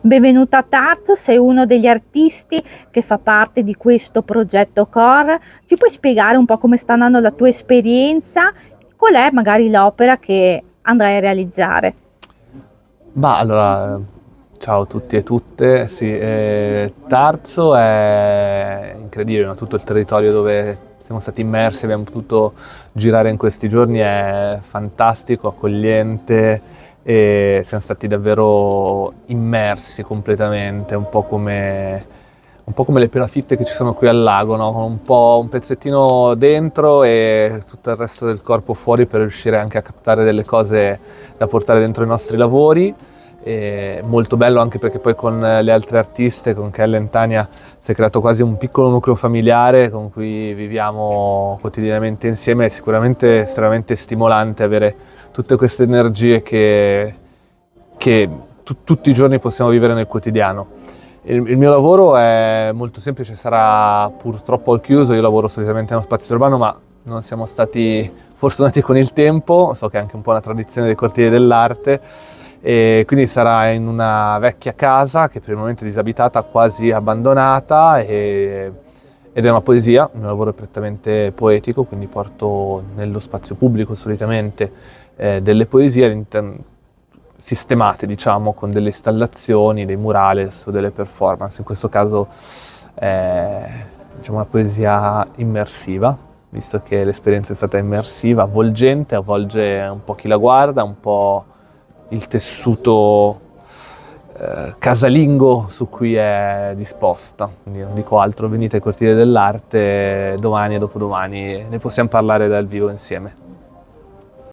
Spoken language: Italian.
Benvenuta a Tarso, sei uno degli artisti che fa parte di questo progetto Core. Ci puoi spiegare un po' come sta andando la tua esperienza? Qual è magari l'opera che andrai a realizzare? Bah, allora, ciao a tutti e tutte. Sì, Tarso è incredibile, no? Tutto il territorio dove siamo stati immersi, abbiamo potuto girare in questi giorni è fantastico, accogliente e siamo stati davvero immersi completamente, un po' come le palafitte che ci sono qui al lago, no? Con un po' un pezzettino dentro e tutto il resto del corpo fuori per riuscire anche a captare delle cose da portare dentro i nostri lavori. E molto bello anche perché poi con le altre artiste, con Kellen e Tania, si è creato quasi un piccolo nucleo familiare con cui viviamo quotidianamente insieme. È sicuramente estremamente stimolante avere tutte queste energie che tutti i giorni possiamo vivere nel quotidiano. Il mio lavoro è molto semplice, sarà purtroppo al chiuso. Io lavoro solitamente nello spazio urbano, ma non siamo stati fortunati con il tempo. So che è anche un po' una tradizione dei cortili dell'arte, e quindi sarà in una vecchia casa che per il momento è disabitata, quasi abbandonata, ed è una poesia. Il mio lavoro è prettamente poetico, quindi porto nello spazio pubblico solitamente delle poesie sistemate, diciamo, con delle installazioni, dei murales o delle performance. In questo caso è, diciamo, una poesia immersiva, visto che l'esperienza è stata immersiva, avvolgente, avvolge un po' chi la guarda, un po' il tessuto casalingo su cui è disposta. Quindi non dico altro, venite ai cortili dell'arte domani e dopodomani, ne possiamo parlare dal vivo insieme.